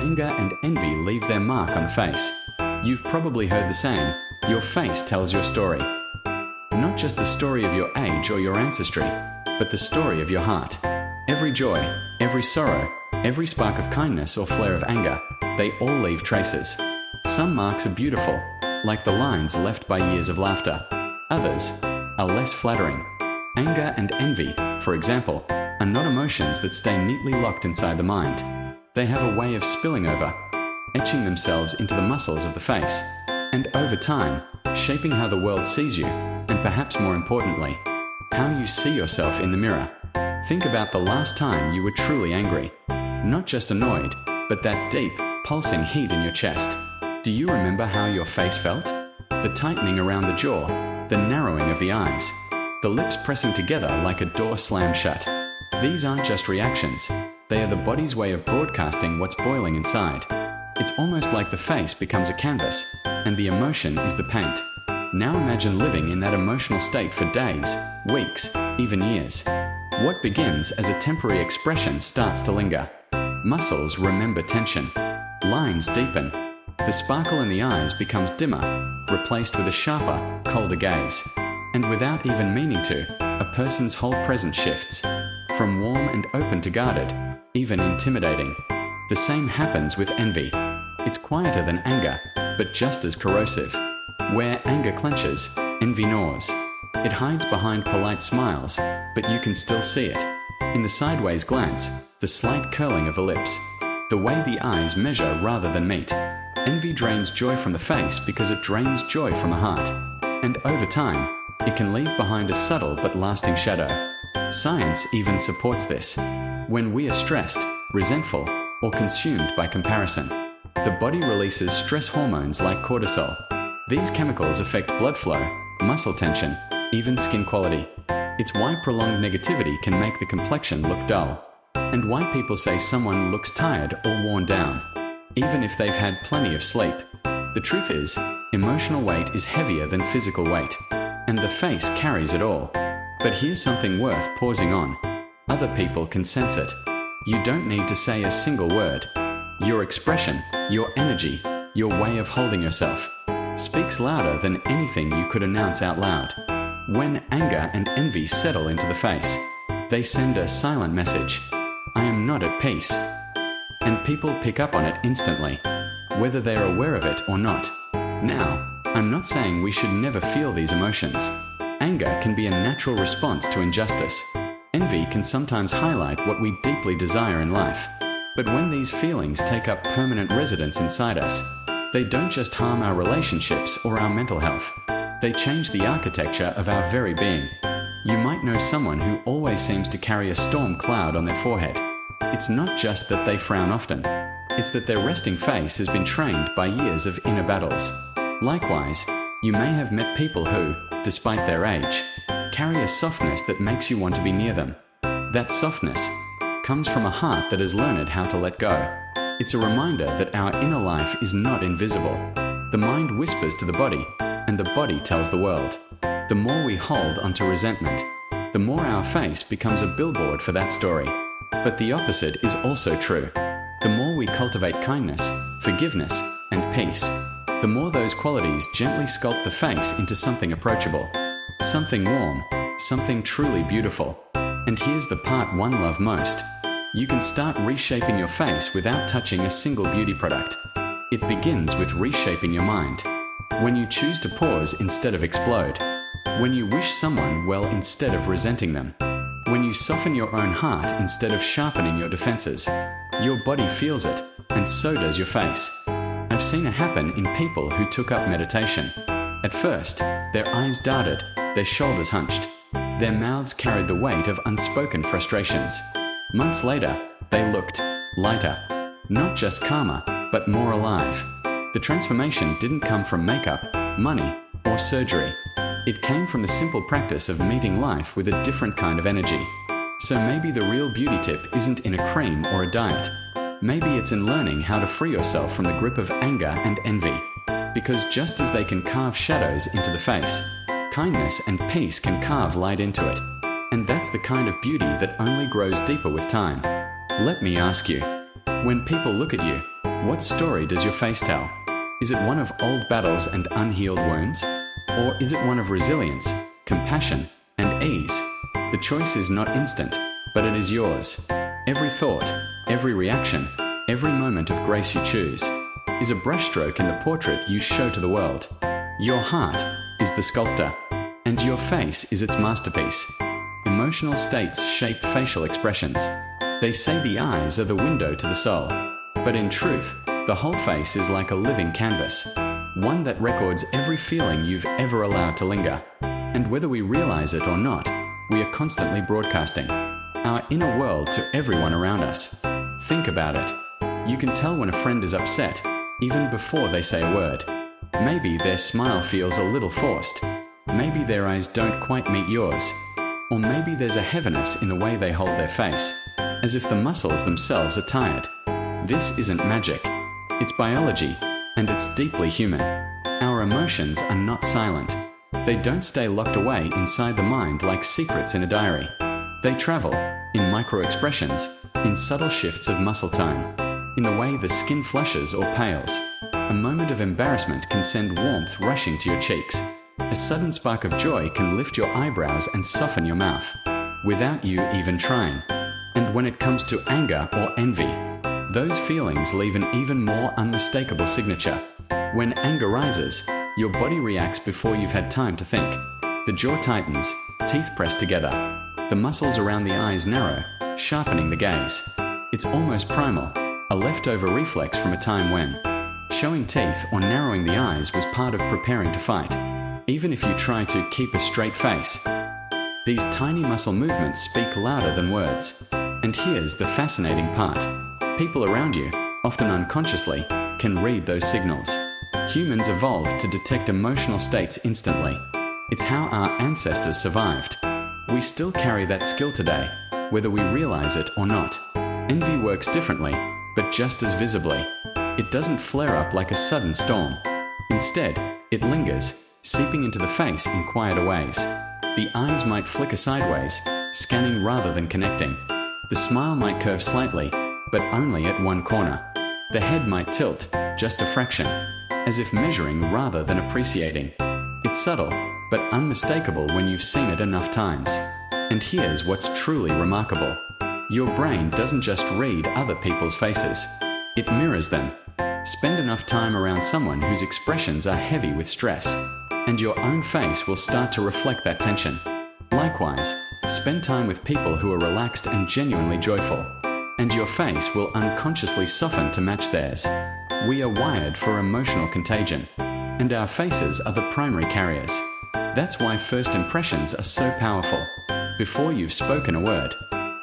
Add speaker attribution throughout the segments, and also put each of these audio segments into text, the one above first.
Speaker 1: anger and envy leave their mark on the face. You've probably heard the saying, your face tells your story. Not just the story of your age or your ancestry, but the story of your heart. Every joy, every sorrow, every spark of kindness or flare of anger, they all leave traces. Some marks are beautiful, like the lines left by years of laughter. Others are less flattering. Anger and envy, for example, are not emotions that stay neatly locked inside the mind. They have a way of spilling over, etching themselves into the muscles of the face, and over time, shaping how the world sees you, and perhaps more importantly, how you see yourself in the mirror. Think about the last time you were truly angry. Not just annoyed, but that deep, pulsing heat in your chest. Do you remember how your face felt? The tightening around the jaw, the narrowing of the eyes, the lips pressing together like a door slammed shut. These aren't just reactions. They are the body's way of broadcasting what's boiling inside. It's almost like the face becomes a canvas, and the emotion is the paint. Now imagine living in that emotional state for days, weeks, even years. What begins as a temporary expression starts to linger. Muscles remember tension. Lines deepen. The sparkle in the eyes becomes dimmer, replaced with a sharper, colder gaze. And without even meaning to, a person's whole presence shifts. From warm and open to guarded, even intimidating. The same happens with envy. It's quieter than anger, but just as corrosive. Where anger clenches, envy gnaws. It hides behind polite smiles, but you can still see it. In the sideways glance, the slight curling of the lips, the way the eyes measure rather than meet. Envy drains joy from the face because it drains joy from the heart. And over time, it can leave behind a subtle but lasting shadow. Science even supports this. When we are stressed, resentful, or consumed by comparison, the body releases stress hormones like cortisol. These chemicals affect blood flow, muscle tension, even skin quality. It's why prolonged negativity can make the complexion look dull, and why people say someone looks tired or worn down, even if they've had plenty of sleep. The truth is, emotional weight is heavier than physical weight, and the face carries it all. But here's something worth pausing on. Other people can sense it. You don't need to say a single word. Your expression, your energy, your way of holding yourself, speaks louder than anything you could announce out loud. When anger and envy settle into the face, they send a silent message. I am not at peace. And people pick up on it instantly, whether they're aware of it or not. Now, I'm not saying we should never feel these emotions. Anger can be a natural response to injustice. Envy can sometimes highlight what we deeply desire in life. But when these feelings take up permanent residence inside us, they don't just harm our relationships or our mental health. They change the architecture of our very being. You might know someone who always seems to carry a storm cloud on their forehead. It's not just that they frown often. It's that their resting face has been trained by years of inner battles. Likewise, you may have met people who, despite their age, carry a softness that makes you want to be near them. That softness comes from a heart that has learned how to let go. It's a reminder that our inner life is not invisible. The mind whispers to the body, and the body tells the world. The more we hold onto resentment, the more our face becomes a billboard for that story. But the opposite is also true. The more we cultivate kindness, forgiveness, and peace, the more those qualities gently sculpt the face into something approachable, something warm, something truly beautiful. And here's the part one love most. You can start reshaping your face without touching a single beauty product. It begins with reshaping your mind. When you choose to pause instead of explode. When you wish someone well instead of resenting them. When you soften your own heart instead of sharpening your defenses. Your body feels it, and so does your face. I've seen it happen in people who took up meditation. At first, their eyes darted, their shoulders hunched. Their mouths carried the weight of unspoken frustrations. Months later, they looked lighter. Not just calmer, but more alive. The transformation didn't come from makeup, money, or surgery. It came from the simple practice of meeting life with a different kind of energy. So maybe the real beauty tip isn't in a cream or a diet. Maybe it's in learning how to free yourself from the grip of anger and envy. Because just as they can carve shadows into the face, kindness and peace can carve light into it. And that's the kind of beauty that only grows deeper with time. Let me ask you, when people look at you, What story does your face tell? Is it one of old battles and unhealed wounds? Or is it one of resilience, compassion, and ease? The choice is not instant, but it is yours. Every thought, every reaction, every moment of grace you choose is a brushstroke in the portrait you show to the world. Your heart is the sculptor, and your face is its masterpiece. Emotional states shape facial expressions. They say the eyes are the window to the soul, but in truth, the whole face is like a living canvas, one that records every feeling you've ever allowed to linger. And whether we realize it or not, we are constantly broadcasting our inner world to everyone around us. Think about it. You can tell when a friend is upset, even before they say a word. Maybe their smile feels a little forced. Maybe their eyes don't quite meet yours. Or maybe there's a heaviness in the way they hold their face, as if the muscles themselves are tired. This isn't magic. It's biology, and it's deeply human. Our emotions are not silent. They don't stay locked away inside the mind like secrets in a diary. They travel, in micro-expressions, in subtle shifts of muscle tone, in the way the skin flushes or pales. A moment of embarrassment can send warmth rushing to your cheeks. A sudden spark of joy can lift your eyebrows and soften your mouth, without you even trying. And when it comes to anger or envy, those feelings leave an even more unmistakable signature. When anger rises, your body reacts before you've had time to think. The jaw tightens, teeth press together. The muscles around the eyes narrow, sharpening the gaze. It's almost primal, a leftover reflex from a time when showing teeth or narrowing the eyes was part of preparing to fight, even if you try to keep a straight face. These tiny muscle movements speak louder than words. And here's the fascinating part. People around you, often unconsciously, can read those signals. Humans evolved to detect emotional states instantly. It's how our ancestors survived. We still carry that skill today, whether we realize it or not. Envy works differently, but just as visibly. It doesn't flare up like a sudden storm. Instead, it lingers, seeping into the face in quieter ways. The eyes might flicker sideways, scanning rather than connecting. The smile might curve slightly, but only at one corner. The head might tilt, just a fraction, as if measuring rather than appreciating. It's subtle, but unmistakable when you've seen it enough times. And here's what's truly remarkable. Your brain doesn't just read other people's faces. It mirrors them. Spend enough time around someone whose expressions are heavy with stress, and your own face will start to reflect that tension. Likewise, spend time with people who are relaxed and genuinely joyful, and your face will unconsciously soften to match theirs. We are wired for emotional contagion, and our faces are the primary carriers. That's why first impressions are so powerful. Before you've spoken a word,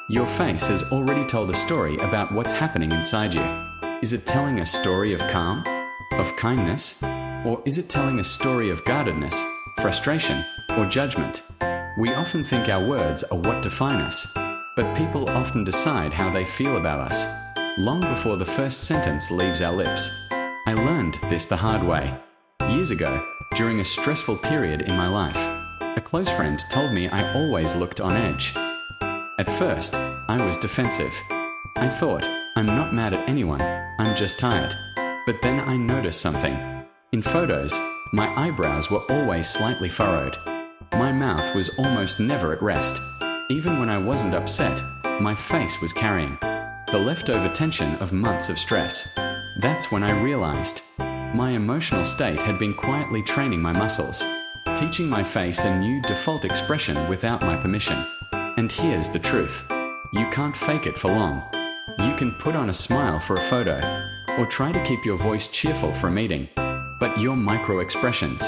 Speaker 1: your face has already told a story about what's happening inside you. Is it telling a story of calm, of kindness, or is it telling a story of guardedness, frustration, or judgment? We often think our words are what define us, but people often decide how they feel about us, long before the first sentence leaves our lips. I learned this the hard way. Years ago, during a stressful period in my life, a close friend told me I always looked on edge. At first, I was defensive. I thought, I'm not mad at anyone, I'm just tired. But then I noticed something. In photos, my eyebrows were always slightly furrowed. My mouth was almost never at rest. Even when I wasn't upset, my face was carrying the leftover tension of months of stress. That's when I realized my emotional state had been quietly training my muscles, teaching my face a new default expression without my permission. And here's the truth. You can't fake it for long. You can put on a smile for a photo, or try to keep your voice cheerful for a meeting, but your micro-expressions,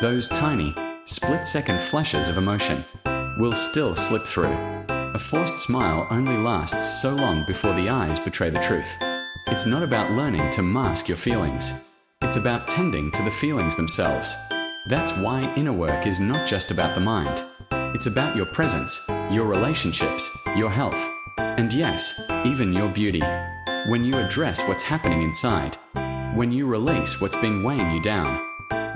Speaker 1: those tiny, split-second flashes of emotion, will still slip through. A forced smile only lasts so long before the eyes betray the truth. It's not about learning to mask your feelings. It's about tending to the feelings themselves. That's why inner work is not just about the mind. It's about your presence, your relationships, your health, and yes, even your beauty. When you address what's happening inside, when you release what's been weighing you down,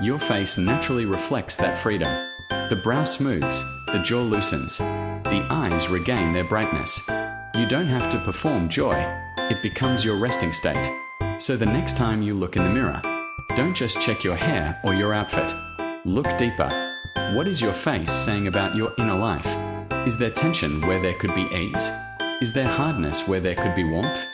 Speaker 1: your face naturally reflects that freedom. The brow smooths, the jaw loosens, the eyes regain their brightness. You don't have to perform joy, it becomes your resting state. So the next time you look in the mirror, don't just check your hair or your outfit. Look deeper. What is your face saying about your inner life? Is there tension where there could be ease? Is there hardness where there could be warmth?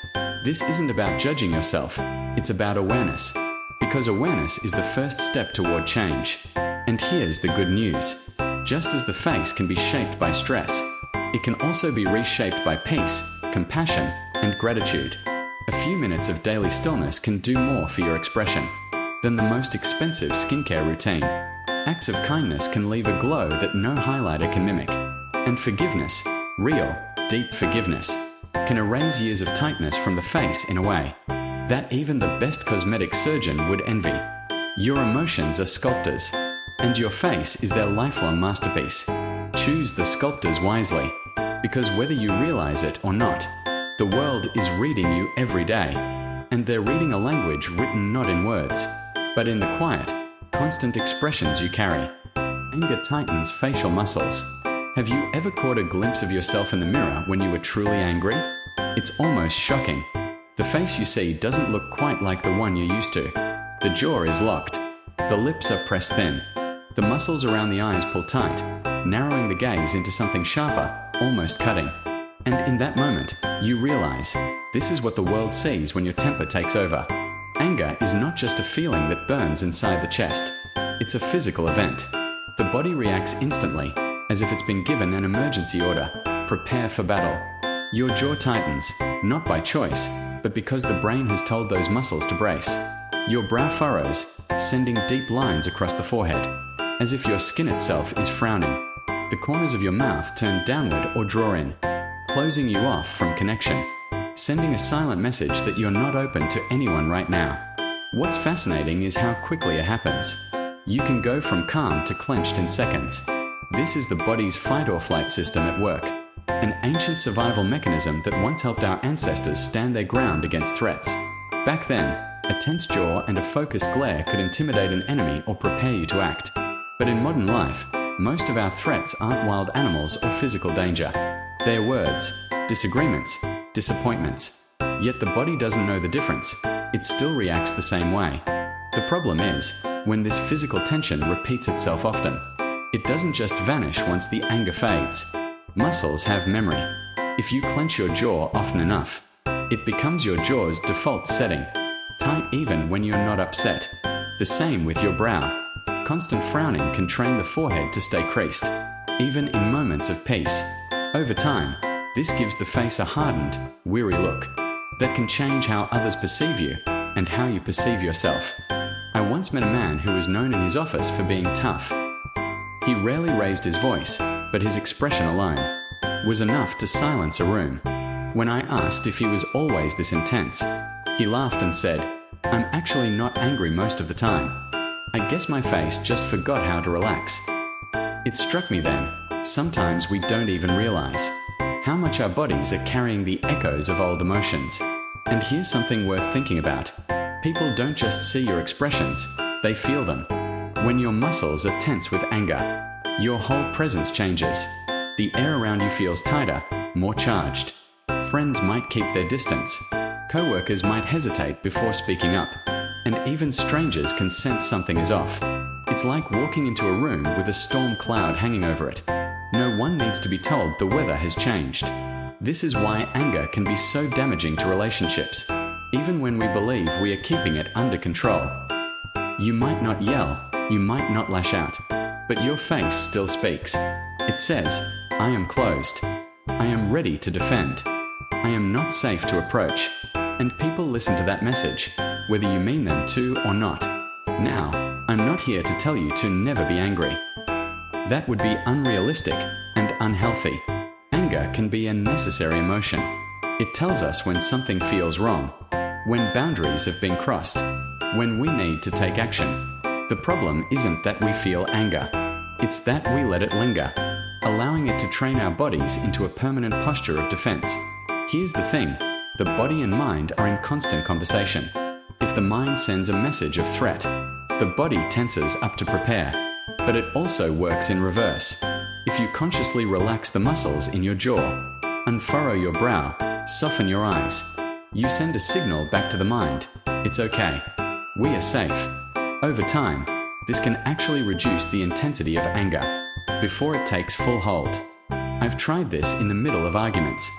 Speaker 1: This isn't about judging yourself, it's about awareness. Because awareness is the first step toward change. And here's the good news. Just as the face can be shaped by stress, it can also be reshaped by peace, compassion, and gratitude. A few minutes of daily stillness can do more for your expression than the most expensive skincare routine. Acts of kindness can leave a glow that no highlighter can mimic. And forgiveness, real, deep forgiveness, can erase years of tightness from the face in a way that even the best cosmetic surgeon would envy. Your emotions are sculptors, and your face is their lifelong masterpiece. Choose the sculptors wisely, because whether you realize it or not, the world is reading you every day, and they're reading a language written not in words, but in the quiet, constant expressions you carry. Anger tightens facial muscles. Have you ever caught a glimpse of yourself in the mirror when you were truly angry? It's almost shocking. The face you see doesn't look quite like the one you're used to. The jaw is locked. The lips are pressed thin. The muscles around the eyes pull tight, narrowing the gaze into something sharper, almost cutting. And in that moment, you realize this is what the world sees when your temper takes over. Anger is not just a feeling that burns inside the chest. It's a physical event. The body reacts instantly, as if it's been given an emergency order. Prepare for battle. Your jaw tightens, not by choice, but because the brain has told those muscles to brace. Your brow furrows, sending deep lines across the forehead, as if your skin itself is frowning. The corners of your mouth turn downward or draw in, closing you off from connection, sending a silent message that you're not open to anyone right now. What's fascinating is how quickly it happens. You can go from calm to clenched in seconds. This is the body's fight or flight system at work, an ancient survival mechanism that once helped our ancestors stand their ground against threats. Back then, a tense jaw and a focused glare could intimidate an enemy or prepare you to act. But in modern life, most of our threats aren't wild animals or physical danger. They're words, disagreements, disappointments. Yet the body doesn't know the difference. It still reacts the same way. The problem is, when this physical tension repeats itself often, it doesn't just vanish once the anger fades. Muscles have memory. If you clench your jaw often enough, it becomes your jaw's default setting, tight even when you're not upset. The same with your brow. Constant frowning can train the forehead to stay creased, even in moments of peace. Over time, this gives the face a hardened, weary look that can change how others perceive you and how you perceive yourself. I once met a man who was known in his office for being tough. He rarely raised his voice, but his expression alone was enough to silence a room. When I asked if he was always this intense, he laughed and said, "I'm actually not angry most of the time. I guess my face just forgot how to relax." It struck me then, sometimes we don't even realize how much our bodies are carrying the echoes of old emotions. And here's something worth thinking about. People don't just see your expressions, they feel them. When your muscles are tense with anger, your whole presence changes. The air around you feels tighter, more charged. Friends might keep their distance. Co-workers might hesitate before speaking up. And even strangers can sense something is off. It's like walking into a room with a storm cloud hanging over it. No one needs to be told the weather has changed. This is why anger can be so damaging to relationships, even when we believe we are keeping it under control. You might not yell, you might not lash out, but your face still speaks. It says, "I am closed. I am ready to defend. I am not safe to approach." And people listen to that message, whether you mean them to or not. Now, I'm not here to tell you to never be angry. That would be unrealistic and unhealthy. Anger can be a necessary emotion. It tells us when something feels wrong, when boundaries have been crossed, when we need to take action. The problem isn't that we feel anger. It's that we let it linger, allowing it to train our bodies into a permanent posture of defense. Here's the thing. The body and mind are in constant conversation. If the mind sends a message of threat, the body tenses up to prepare. But it also works in reverse. If you consciously relax the muscles in your jaw, unfurrow your brow, soften your eyes, you send a signal back to the mind. It's okay. We are safe. Over time, this can actually reduce the intensity of anger before it takes full hold. I've tried this in the middle of arguments.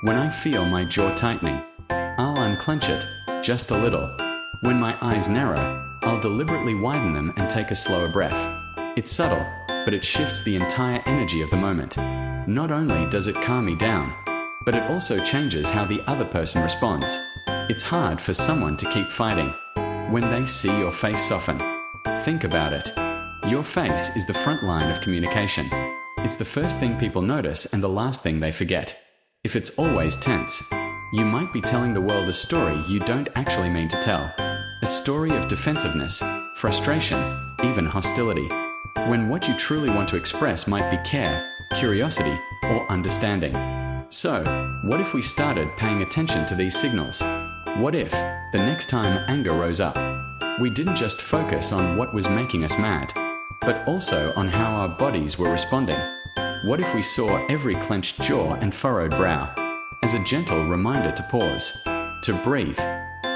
Speaker 1: When I feel my jaw tightening, I'll unclench it, just a little. When my eyes narrow, I'll deliberately widen them and take a slower breath. It's subtle, but it shifts the entire energy of the moment. Not only does it calm me down, but it also changes how the other person responds. It's hard for someone to keep fighting when they see your face soften. Think about it. Your face is the front line of communication. It's the first thing people notice and the last thing they forget. If it's always tense, you might be telling the world a story you don't actually mean to tell. A story of defensiveness, frustration, even hostility. When what you truly want to express might be care, curiosity, or understanding. So, what if we started paying attention to these signals? What if, the next time anger rose up, we didn't just focus on what was making us mad, but also on how our bodies were responding? What if we saw every clenched jaw and furrowed brow as a gentle reminder to pause, to breathe,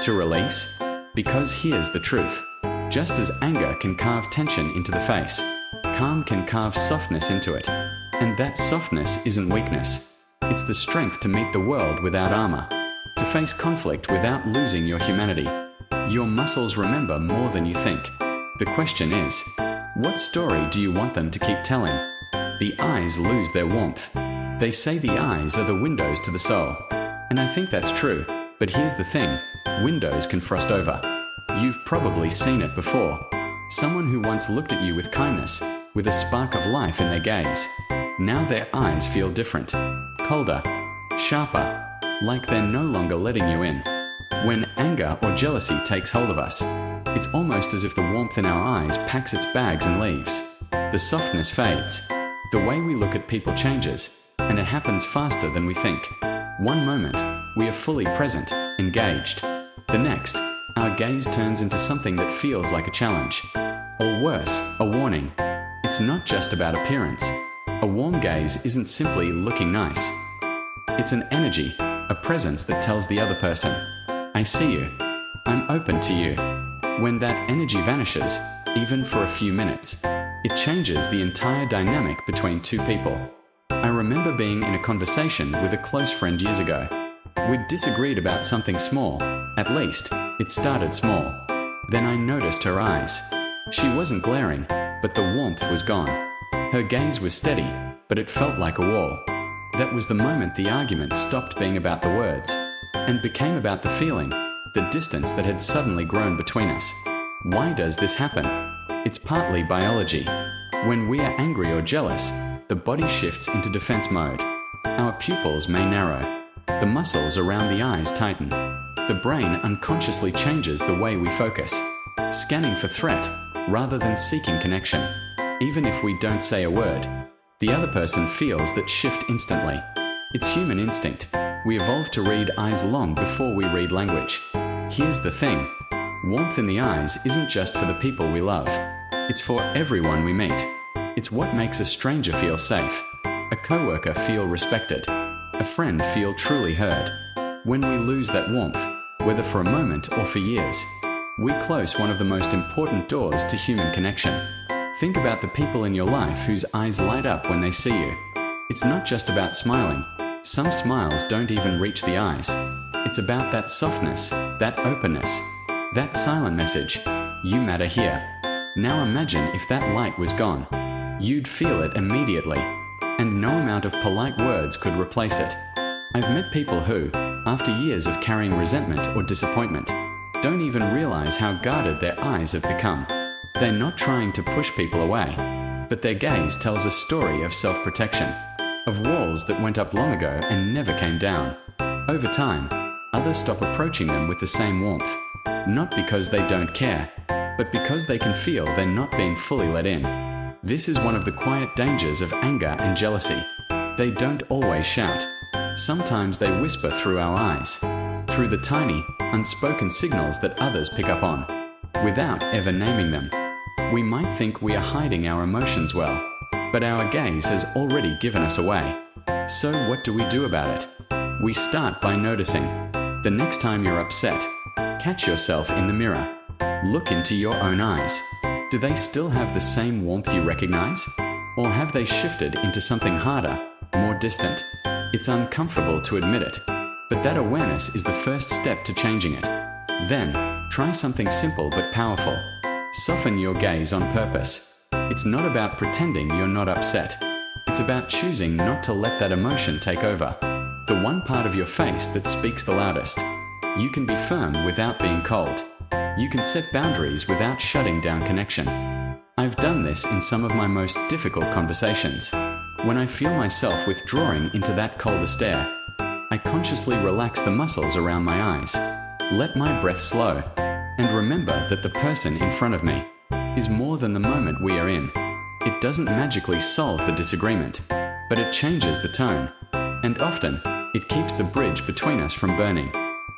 Speaker 1: to release? Because here's the truth. Just as anger can carve tension into the face, calm can carve softness into it. And that softness isn't weakness. It's the strength to meet the world without armor, to face conflict without losing your humanity. Your muscles remember more than you think. The question is, what story do you want them to keep telling? The eyes lose their warmth. They say the eyes are the windows to the soul. And I think that's true. But here's the thing, windows can frost over. You've probably seen it before. Someone who once looked at you with kindness, with a spark of life in their gaze. Now their eyes feel different, colder, sharper, like they're no longer letting you in. When anger or jealousy takes hold of us, it's almost as if the warmth in our eyes packs its bags and leaves. The softness fades. The way we look at people changes, and it happens faster than we think. One moment, we are fully present, engaged. The next, our gaze turns into something that feels like a challenge. Or worse, a warning. It's not just about appearance. A warm gaze isn't simply looking nice. It's an energy, a presence that tells the other person, I see you. I'm open to you. When that energy vanishes, even for a few minutes, it changes the entire dynamic between two people. I remember being in a conversation with a close friend years ago. We'd disagreed about something small. At least, it started small. Then I noticed her eyes. She wasn't glaring, but the warmth was gone. Her gaze was steady, but it felt like a wall. That was the moment the argument stopped being about the words, and became about the feeling, the distance that had suddenly grown between us. Why does this happen? It's partly biology. When we are angry or jealous, the body shifts into defense mode. Our pupils may narrow. The muscles around the eyes tighten. The brain unconsciously changes the way we focus, scanning for threat rather than seeking connection. Even if we don't say a word, the other person feels that shift instantly. It's human instinct. We evolved to read eyes long before we read language. Here's the thing. Warmth in the eyes isn't just for the people we love. It's for everyone we meet. It's what makes a stranger feel safe, a coworker feel respected, a friend feel truly heard. When we lose that warmth, whether for a moment or for years, we close one of the most important doors to human connection. Think about the people in your life whose eyes light up when they see you. It's not just about smiling. Some smiles don't even reach the eyes. It's about that softness, that openness, that silent message. You matter here. Now imagine if that light was gone. You'd feel it immediately, and no amount of polite words could replace it. I've met people who, after years of carrying resentment or disappointment, don't even realize how guarded their eyes have become. They're not trying to push people away, but their gaze tells a story of self-protection, of walls that went up long ago and never came down. Over time, others stop approaching them with the same warmth, not because they don't care, but because they can feel they're not being fully let in. This is one of the quiet dangers of anger and jealousy. They don't always shout. Sometimes they whisper through our eyes, through the tiny, unspoken signals that others pick up on, without ever naming them. We might think we are hiding our emotions well, but our gaze has already given us away. So what do we do about it? We start by noticing. The next time you're upset, Catch yourself in the mirror. Look into your own eyes. Do they still have the same warmth you recognize? Or have they shifted into something harder, more distant? It's uncomfortable to admit it, but that awareness is the first step to changing it. Then, try something simple but powerful. Soften your gaze on purpose. It's not about pretending you're not upset. It's about choosing not to let that emotion take over. The one part of your face that speaks the loudest. You can be firm without being cold. You can set boundaries without shutting down connection. I've done this in some of my most difficult conversations. When I feel myself withdrawing into that colder stare, I consciously relax the muscles around my eyes, let my breath slow, and remember that the person in front of me is more than the moment we are in. It doesn't magically solve the disagreement, but it changes the tone, and often it keeps the bridge between us from burning.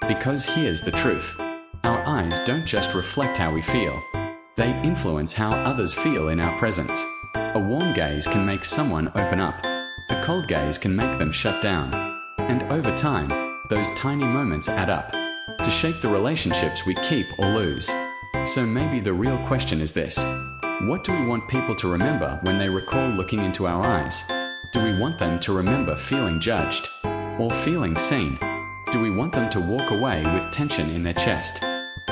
Speaker 1: Because here's the truth. Our eyes don't just reflect how we feel. They influence how others feel in our presence. A warm gaze can make someone open up. A cold gaze can make them shut down. And over time, those tiny moments add up to shape the relationships we keep or lose. So maybe the real question is this. What do we want people to remember when they recall looking into our eyes? Do we want them to remember feeling judged or feeling seen? Do we want them to walk away with tension in their chest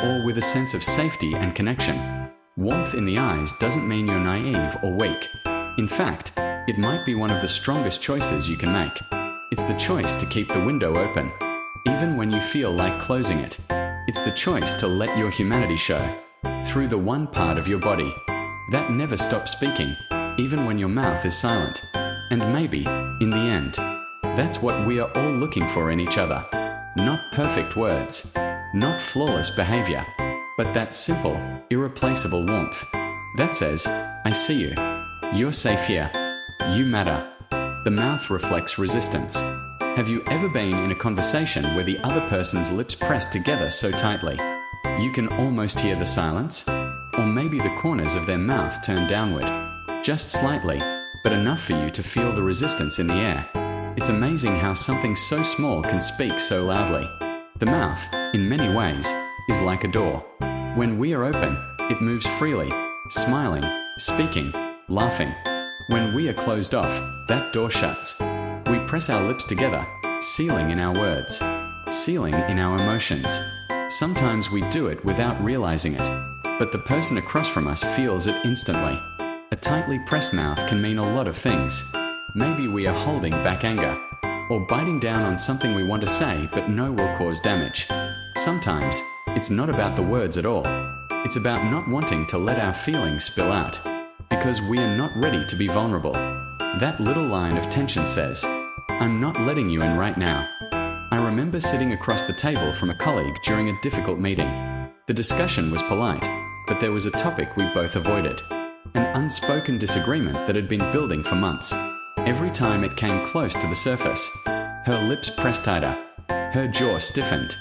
Speaker 1: or with a sense of safety and connection? Warmth in the eyes doesn't mean you're naive or weak. In fact, it might be one of the strongest choices you can make. It's the choice to keep the window open, even when you feel like closing it. It's the choice to let your humanity show through the one part of your body that never stops speaking, even when your mouth is silent. And maybe, in the end, that's what we are all looking for in each other. Not perfect words, not flawless behavior, but that simple, irreplaceable warmth that says, I see you. You're safe here. You matter. The mouth reflects resistance. Have you ever been in a conversation where the other person's lips pressed together so tightly you can almost hear the silence? Or maybe the corners of their mouth turn downward, just slightly, but enough for you to feel the resistance in the air. It's amazing how something so small can speak so loudly. The mouth, in many ways, is like a door. When we are open, it moves freely, smiling, speaking, laughing. When we are closed off, that door shuts. We press our lips together, sealing in our words, sealing in our emotions. Sometimes we do it without realizing it, but the person across from us feels it instantly. A tightly pressed mouth can mean a lot of things. Maybe we are holding back anger, or biting down on something we want to say but know will cause damage. Sometimes, it's not about the words at all. It's about not wanting to let our feelings spill out, because we are not ready to be vulnerable. That little line of tension says, I'm not letting you in right now. I remember sitting across the table from a colleague during a difficult meeting. The discussion was polite, but there was a topic we both avoided. An unspoken disagreement that had been building for months. Every time it came close to the surface, her lips pressed tighter, her jaw stiffened,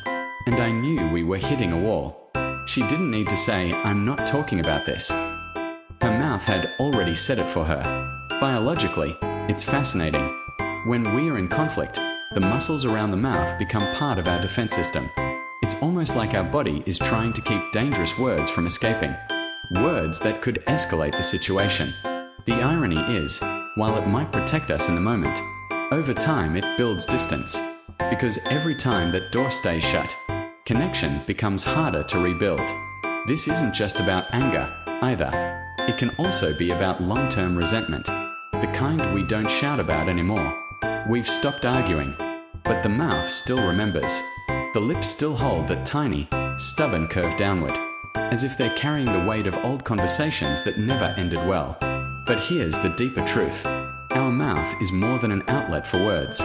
Speaker 1: and I knew we were hitting a wall. She didn't need to say, I'm not talking about this. Her mouth had already said it for her. Biologically, it's fascinating. When we are in conflict, the muscles around the mouth become part of our defense system. It's almost like our body is trying to keep dangerous words from escaping. Words that could escalate the situation. The irony is, while it might protect us in the moment, over time it builds distance. Because every time that door stays shut, connection becomes harder to rebuild. This isn't just about anger, either. It can also be about long-term resentment, the kind we don't shout about anymore. We've stopped arguing, but the mouth still remembers. The lips still hold that tiny, stubborn curve downward, as if they're carrying the weight of old conversations that never ended well. But here's the deeper truth. Our mouth is more than an outlet for words.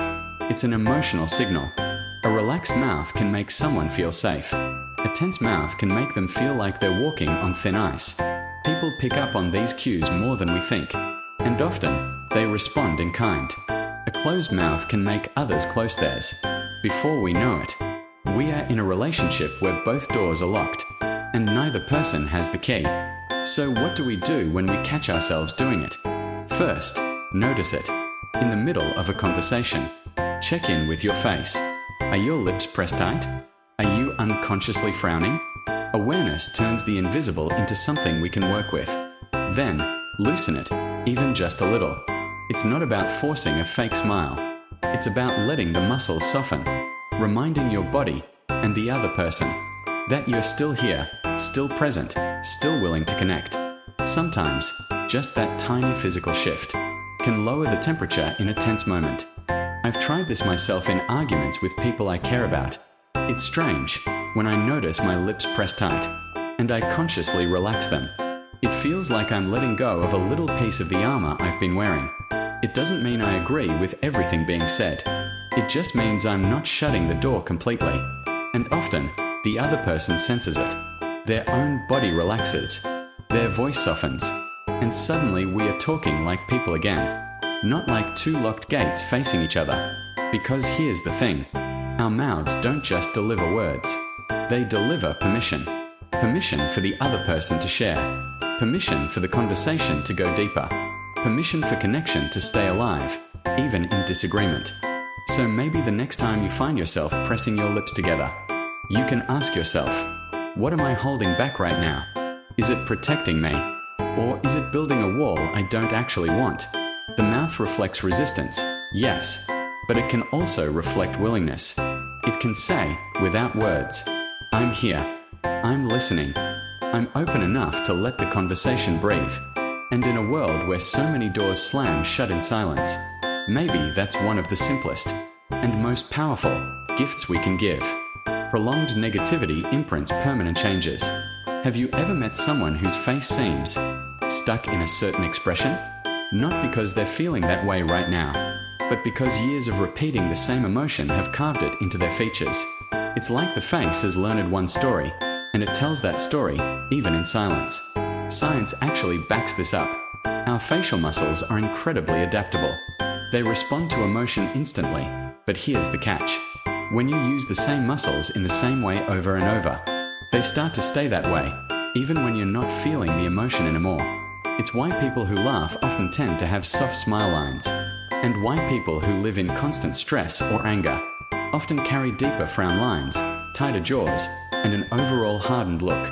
Speaker 1: It's an emotional signal. A relaxed mouth can make someone feel safe. A tense mouth can make them feel like they're walking on thin ice. People pick up on these cues more than we think, and often they respond in kind. A closed mouth can make others close theirs. Before we know it, we are in a relationship where both doors are locked, and neither person has the key. So what do we do when we catch ourselves doing it? First, notice it. In the middle of a conversation, check in with your face. Are your lips pressed tight? Are you unconsciously frowning? Awareness turns the invisible into something we can work with. Then, loosen it, even just a little. It's not about forcing a fake smile. It's about letting the muscles soften, reminding your body and the other person that you're still here, still present, still willing to connect. Sometimes, just that tiny physical shift can lower the temperature in a tense moment. I've tried this myself in arguments with people I care about. It's strange when I notice my lips press tight, and I consciously relax them. It feels like I'm letting go of a little piece of the armor I've been wearing. It doesn't mean I agree with everything being said. It just means I'm not shutting the door completely. And often, the other person senses it. Their own body relaxes. Their voice softens. And suddenly we are talking like people again. Not like two locked gates facing each other. Because here's the thing. Our mouths don't just deliver words. They deliver permission. Permission for the other person to share. Permission for the conversation to go deeper. Permission for connection to stay alive, even in disagreement. So maybe the next time you find yourself pressing your lips together, you can ask yourself, what am I holding back right now? Is it protecting me? Or is it building a wall I don't actually want? The mouth reflects resistance, yes, but it can also reflect willingness. It can say, without words, I'm here, I'm listening, I'm open enough to let the conversation breathe. And in a world where so many doors slam shut in silence, maybe that's one of the simplest and most powerful gifts we can give. Prolonged negativity imprints permanent changes. Have you ever met someone whose face seems stuck in a certain expression? Not because they're feeling that way right now, but because years of repeating the same emotion have carved it into their features. It's like the face has learned one story, and it tells that story, even in silence. Science actually backs this up. Our facial muscles are incredibly adaptable. They respond to emotion instantly, but here's the catch. When you use the same muscles in the same way over and over, they start to stay that way, even when you're not feeling the emotion anymore. It's why people who laugh often tend to have soft smile lines, and why people who live in constant stress or anger often carry deeper frown lines, tighter jaws, and an overall hardened look.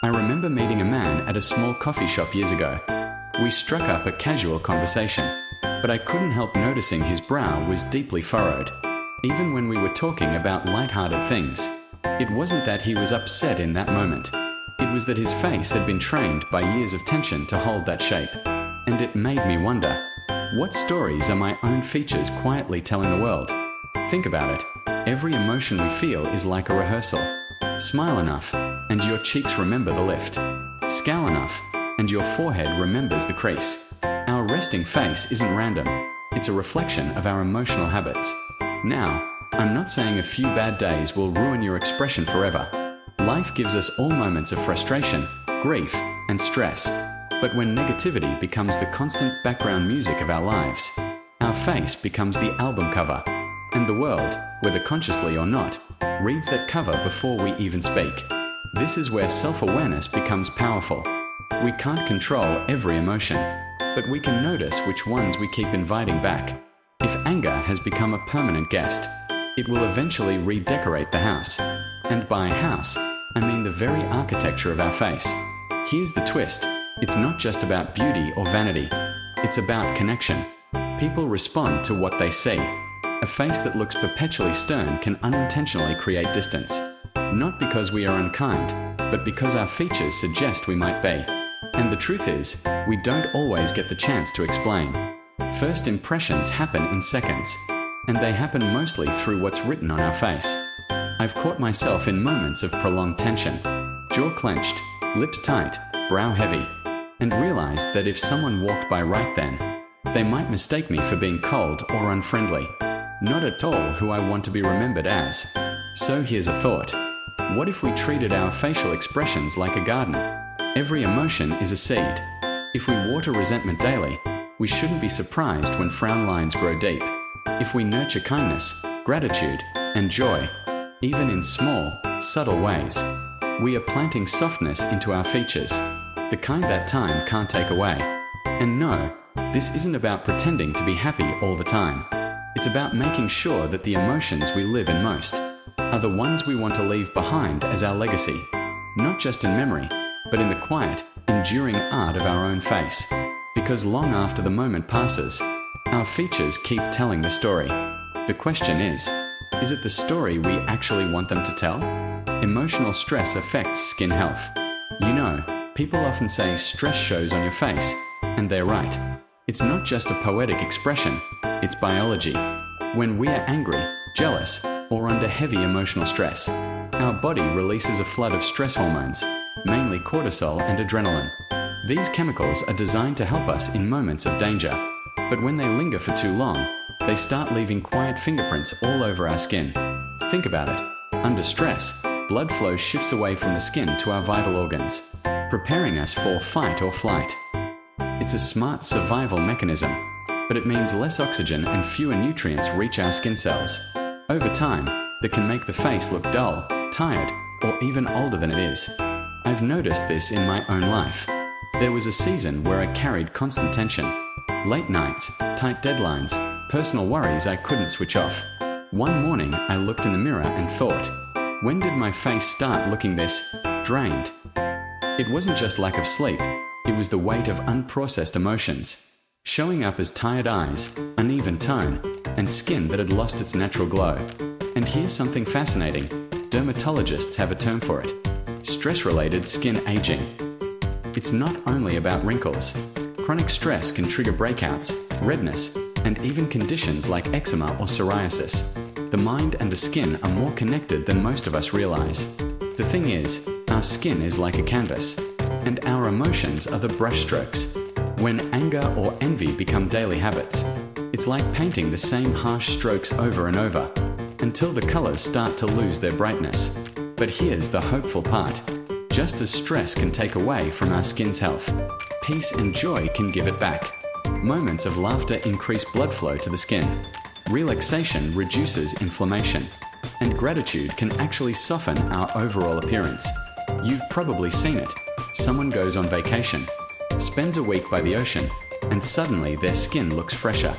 Speaker 1: I remember meeting a man at a small coffee shop years ago. We struck up a casual conversation, but I couldn't help noticing his brow was deeply furrowed. Even when we were talking about light-hearted things, it wasn't that he was upset in that moment. It was that his face had been trained by years of tension to hold that shape. And it made me wonder, what stories are my own features quietly telling the world? Think about it. Every emotion we feel is like a rehearsal. Smile enough, and your cheeks remember the lift. Scowl enough, and your forehead remembers the crease. Our resting face isn't random. It's a reflection of our emotional habits. Now, I'm not saying a few bad days will ruin your expression forever. Life gives us all moments of frustration, grief, and stress. But when negativity becomes the constant background music of our lives, our face becomes the album cover. And the world, whether consciously or not, reads that cover before we even speak. This is where self-awareness becomes powerful. We can't control every emotion, but we can notice which ones we keep inviting back. If anger has become a permanent guest, it will eventually redecorate the house. And by house, I mean the very architecture of our face. Here's the twist. It's not just about beauty or vanity. It's about connection. People respond to what they see. A face that looks perpetually stern can unintentionally create distance. Not because we are unkind, but because our features suggest we might be. And the truth is, we don't always get the chance to explain. First impressions happen in seconds, and they happen mostly through what's written on our face. I've caught myself in moments of prolonged tension, jaw clenched, lips tight, brow heavy, and realized that if someone walked by right then, they might mistake me for being cold or unfriendly. Not at all who I want to be remembered as. So here's a thought. What if we treated our facial expressions like a garden? Every emotion is a seed. If we water resentment daily, we shouldn't be surprised when frown lines grow deep. If we nurture kindness, gratitude, and joy, even in small, subtle ways, we are planting softness into our features, the kind that time can't take away. And no, this isn't about pretending to be happy all the time. It's about making sure that the emotions we live in most are the ones we want to leave behind as our legacy, not just in memory, but in the quiet, enduring art of our own face. Because long after the moment passes, our features keep telling the story. The question is it the story we actually want them to tell? Emotional stress affects skin health. You know, people often say stress shows on your face, and they're right. It's not just a poetic expression, it's biology. When we are angry, jealous, or under heavy emotional stress, our body releases a flood of stress hormones, mainly cortisol and adrenaline. These chemicals are designed to help us in moments of danger, but when they linger for too long, they start leaving quiet fingerprints all over our skin. Think about it. Under stress, blood flow shifts away from the skin to our vital organs, preparing us for fight or flight. It's a smart survival mechanism, but it means less oxygen and fewer nutrients reach our skin cells. Over time, that can make the face look dull, tired, or even older than it is. I've noticed this in my own life. There was a season where I carried constant tension. Late nights, tight deadlines, personal worries I couldn't switch off. One morning, I looked in the mirror and thought, when did my face start looking this drained? It wasn't just lack of sleep, it was the weight of unprocessed emotions, showing up as tired eyes, uneven tone, and skin that had lost its natural glow. And here's something fascinating. Dermatologists have a term for it: stress-related skin aging. It's not only about wrinkles. Chronic stress can trigger breakouts, redness, and even conditions like eczema or psoriasis. The mind and the skin are more connected than most of us realize. The thing is, our skin is like a canvas, and our emotions are the brushstrokes. When anger or envy become daily habits, it's like painting the same harsh strokes over and over, until the colors start to lose their brightness. But here's the hopeful part. Just as stress can take away from our skin's health, peace and joy can give it back. Moments of laughter increase blood flow to the skin. Relaxation reduces inflammation. And gratitude can actually soften our overall appearance. You've probably seen it. Someone goes on vacation, spends a week by the ocean, and suddenly their skin looks fresher,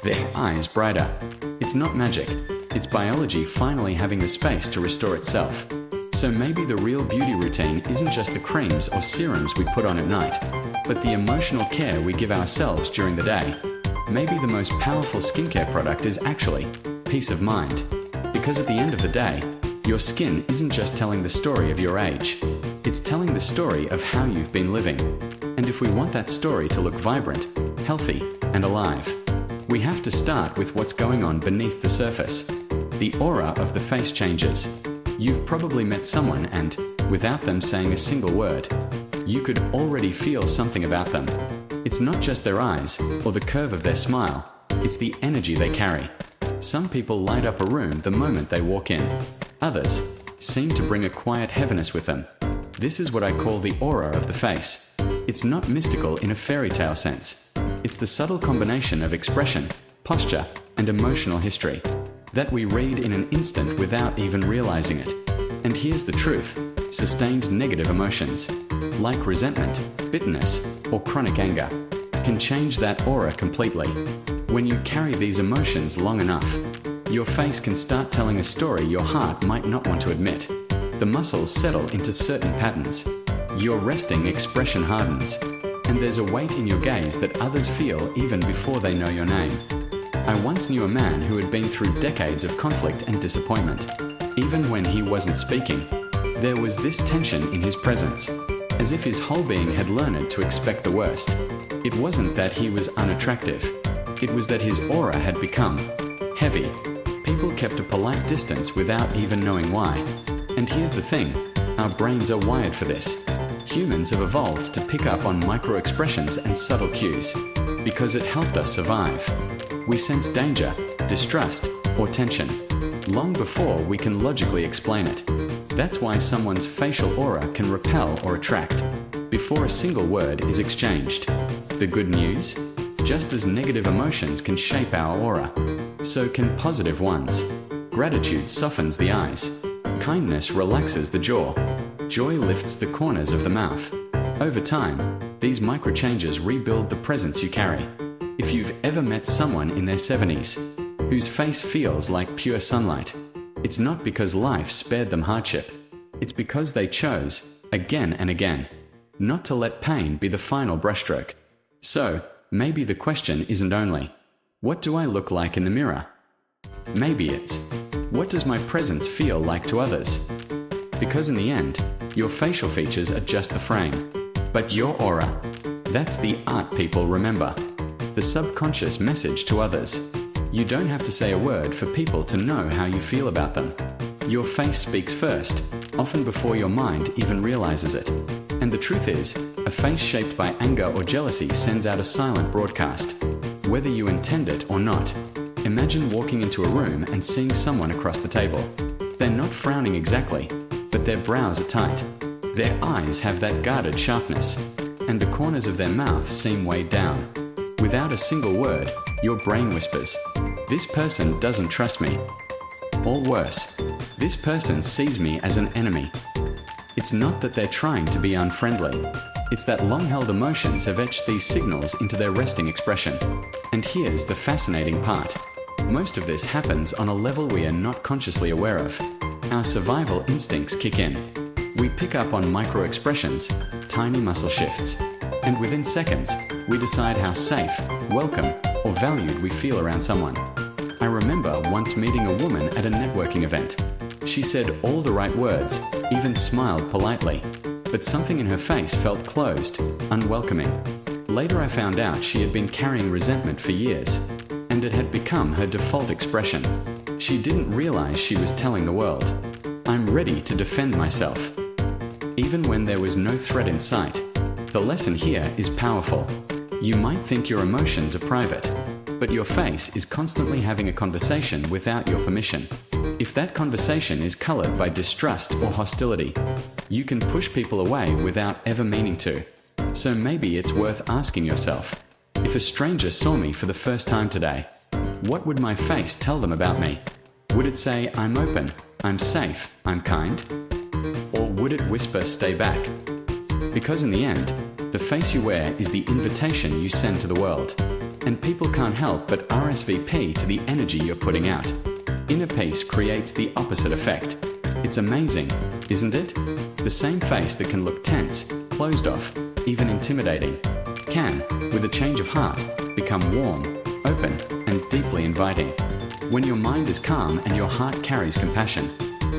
Speaker 1: their eyes brighter. It's not magic. It's biology finally having the space to restore itself. So maybe the real beauty routine isn't just the creams or serums we put on at night, but the emotional care we give ourselves during the day. Maybe the most powerful skincare product is actually peace of mind. Because at the end of the day, your skin isn't just telling the story of your age. It's telling the story of how you've been living. And if we want that story to look vibrant, healthy, and alive, we have to start with what's going on beneath the surface. The aura of the face changes. You've probably met someone and, without them saying a single word, you could already feel something about them. It's not just their eyes or the curve of their smile, it's the energy they carry. Some people light up a room the moment they walk in. Others seem to bring a quiet heaviness with them. This is what I call the aura of the face. It's not mystical in a fairy tale sense. It's the subtle combination of expression, posture, and emotional history that we read in an instant without even realizing it. And here's the truth. Sustained negative emotions, like resentment, bitterness, or chronic anger, can change that aura completely. When you carry these emotions long enough, your face can start telling a story your heart might not want to admit. The muscles settle into certain patterns. Your resting expression hardens, and there's a weight in your gaze that others feel even before they know your name. I once knew a man who had been through decades of conflict and disappointment. Even when he wasn't speaking, there was this tension in his presence, as if his whole being had learned to expect the worst. It wasn't that he was unattractive. It was that his aura had become heavy. People kept a polite distance without even knowing why. And here's the thing, our brains are wired for this. Humans have evolved to pick up on micro-expressions and subtle cues, because it helped us survive. We sense danger, distrust, or tension, long before we can logically explain it. That's why someone's facial aura can repel or attract, before a single word is exchanged. The good news? Just as negative emotions can shape our aura, so can positive ones. Gratitude softens the eyes. Kindness relaxes the jaw. Joy lifts the corners of the mouth. Over time, these micro-changes rebuild the presence you carry. If you've ever met someone in their 70s, whose face feels like pure sunlight, It's not because life spared them hardship. It's because they chose, again and again, not to let pain be the final brushstroke. So, maybe the question isn't only, what do I look like in the mirror? Maybe it's, what does my presence feel like to others? Because in the end, your facial features are just the frame. But your aura, that's the art people remember. The subconscious message to others. You don't have to say a word for people to know how you feel about them. Your face speaks first, often before your mind even realizes it. And the truth is, a face shaped by anger or jealousy sends out a silent broadcast, whether you intend it or not. Imagine walking into a room and seeing someone across the table. They're not frowning exactly, but their brows are tight. Their eyes have that guarded sharpness, and the corners of their mouth seem weighed down. Without a single word, your brain whispers, "This person doesn't trust me." Or worse, "This person sees me as an enemy." It's not that they're trying to be unfriendly. It's that long-held emotions have etched these signals into their resting expression. And here's the fascinating part. Most of this happens on a level we are not consciously aware of. Our survival instincts kick in. We pick up on micro-expressions, tiny muscle shifts, and within seconds, we decide how safe, welcome, or valued we feel around someone. I remember once meeting a woman at a networking event. She said all the right words, even smiled politely, but something in her face felt closed, unwelcoming. Later I found out she had been carrying resentment for years, and it had become her default expression. She didn't realize she was telling the world, "I'm ready to defend myself," even when there was no threat in sight. The lesson here is powerful. You might think your emotions are private, but your face is constantly having a conversation without your permission. If that conversation is colored by distrust or hostility, you can push people away without ever meaning to. So maybe it's worth asking yourself, if a stranger saw me for the first time today, what would my face tell them about me? Would it say, "I'm open, I'm safe, I'm kind"? Or would it whisper, "Stay back"? Because in the end, the face you wear is the invitation you send to the world. And people can't help but RSVP to the energy you're putting out. Inner peace creates the opposite effect. It's amazing, isn't it? The same face that can look tense, closed off, even intimidating, can, with a change of heart, become warm, open, and deeply inviting. When your mind is calm and your heart carries compassion,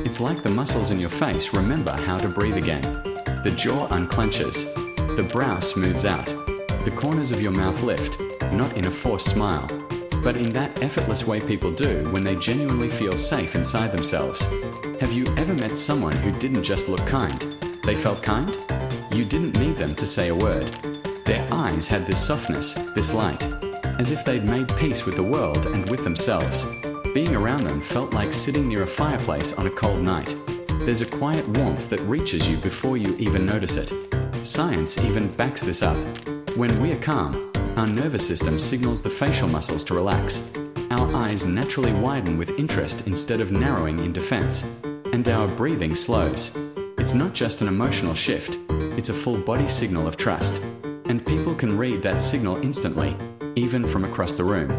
Speaker 1: it's like the muscles in your face remember how to breathe again. The jaw unclenches, the brow smooths out, the corners of your mouth lift, not in a forced smile, but in that effortless way people do when they genuinely feel safe inside themselves. Have you ever met someone who didn't just look kind? They felt kind? You didn't need them to say a word. Their eyes had this softness, this light, as if they'd made peace with the world and with themselves. Being around them felt like sitting near a fireplace on a cold night. There's a quiet warmth that reaches you before you even notice it. Science even backs this up. When we are calm, our nervous system signals the facial muscles to relax. Our eyes naturally widen with interest instead of narrowing in defense. And our breathing slows. It's not just an emotional shift, it's a full body signal of trust. And people can read that signal instantly, even from across the room.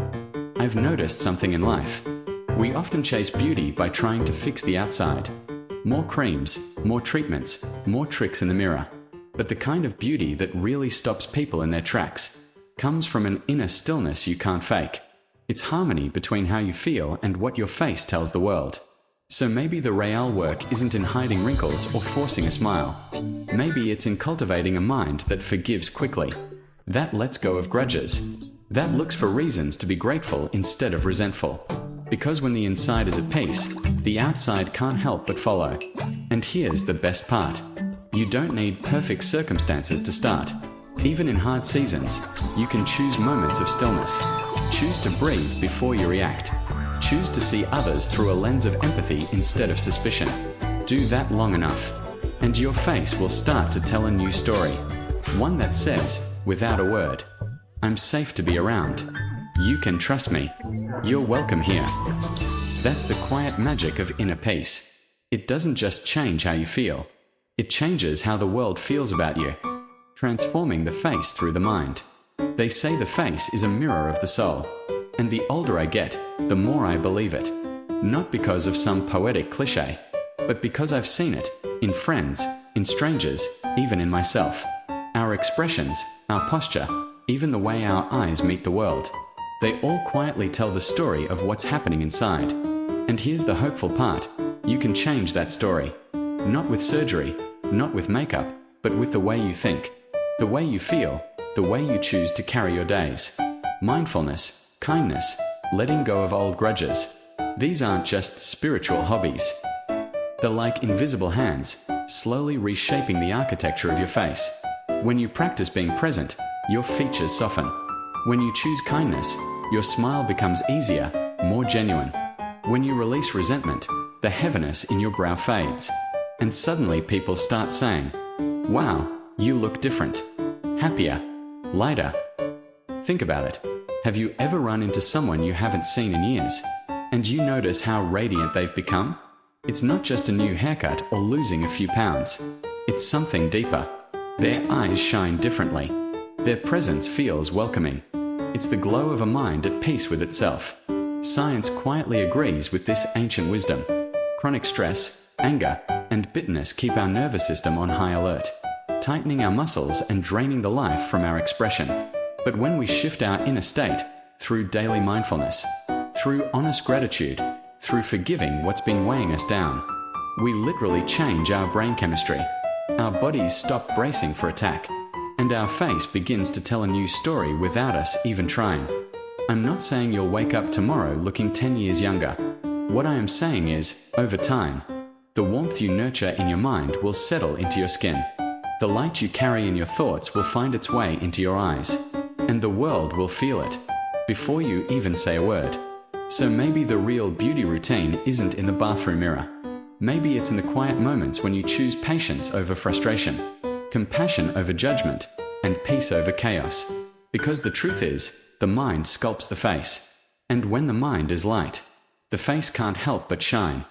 Speaker 1: I've noticed something in life. We often chase beauty by trying to fix the outside. More creams, more treatments, more tricks in the mirror. But the kind of beauty that really stops people in their tracks comes from an inner stillness you can't fake. It's harmony between how you feel and what your face tells the world. So maybe the real work isn't in hiding wrinkles or forcing a smile. Maybe it's in cultivating a mind that forgives quickly, that lets go of grudges, that looks for reasons to be grateful instead of resentful. Because when the inside is at peace, the outside can't help but follow. And here's the best part. You don't need perfect circumstances to start. Even in hard seasons, you can choose moments of stillness. Choose to breathe before you react. Choose to see others through a lens of empathy instead of suspicion. Do that long enough, and your face will start to tell a new story. One that says, without a word, "I'm safe to be around. You can trust me. You're welcome here." That's the quiet magic of inner peace. It doesn't just change how you feel. It changes how the world feels about you, transforming the face through the mind. They say the face is a mirror of the soul. And the older I get, the more I believe it. Not because of some poetic cliché, but because I've seen it, in friends, in strangers, even in myself. Our expressions, our posture, even the way our eyes meet the world, they all quietly tell the story of what's happening inside. And here's the hopeful part: you can change that story. Not with surgery, not with makeup, but with the way you think, the way you feel, the way you choose to carry your days. Mindfulness, kindness, letting go of old grudges. These aren't just spiritual hobbies. They're like invisible hands, slowly reshaping the architecture of your face. When you practice being present, your features soften. When you choose kindness, your smile becomes easier, more genuine. When you release resentment, the heaviness in your brow fades. And suddenly people start saying, "Wow, you look different. Happier. Lighter." Think about it. Have you ever run into someone you haven't seen in years, and you notice how radiant they've become? It's not just a new haircut or losing a few pounds. It's something deeper. Their eyes shine differently. Their presence feels welcoming. It's the glow of a mind at peace with itself. Science quietly agrees with this ancient wisdom. Chronic stress, anger, and bitterness keep our nervous system on high alert, tightening our muscles and draining the life from our expression. But when we shift our inner state, through daily mindfulness, through honest gratitude, through forgiving what's been weighing us down, we literally change our brain chemistry. Our bodies stop bracing for attack, and our face begins to tell a new story without us even trying. I'm not saying you'll wake up tomorrow looking 10 years younger. What I am saying is, over time, the warmth you nurture in your mind will settle into your skin. The light you carry in your thoughts will find its way into your eyes, and the world will feel it before you even say a word. So maybe the real beauty routine isn't in the bathroom mirror. Maybe it's in the quiet moments when you choose patience over frustration, compassion over judgment, and peace over chaos. Because the truth is, the mind sculpts the face. And when the mind is light, the face can't help but shine.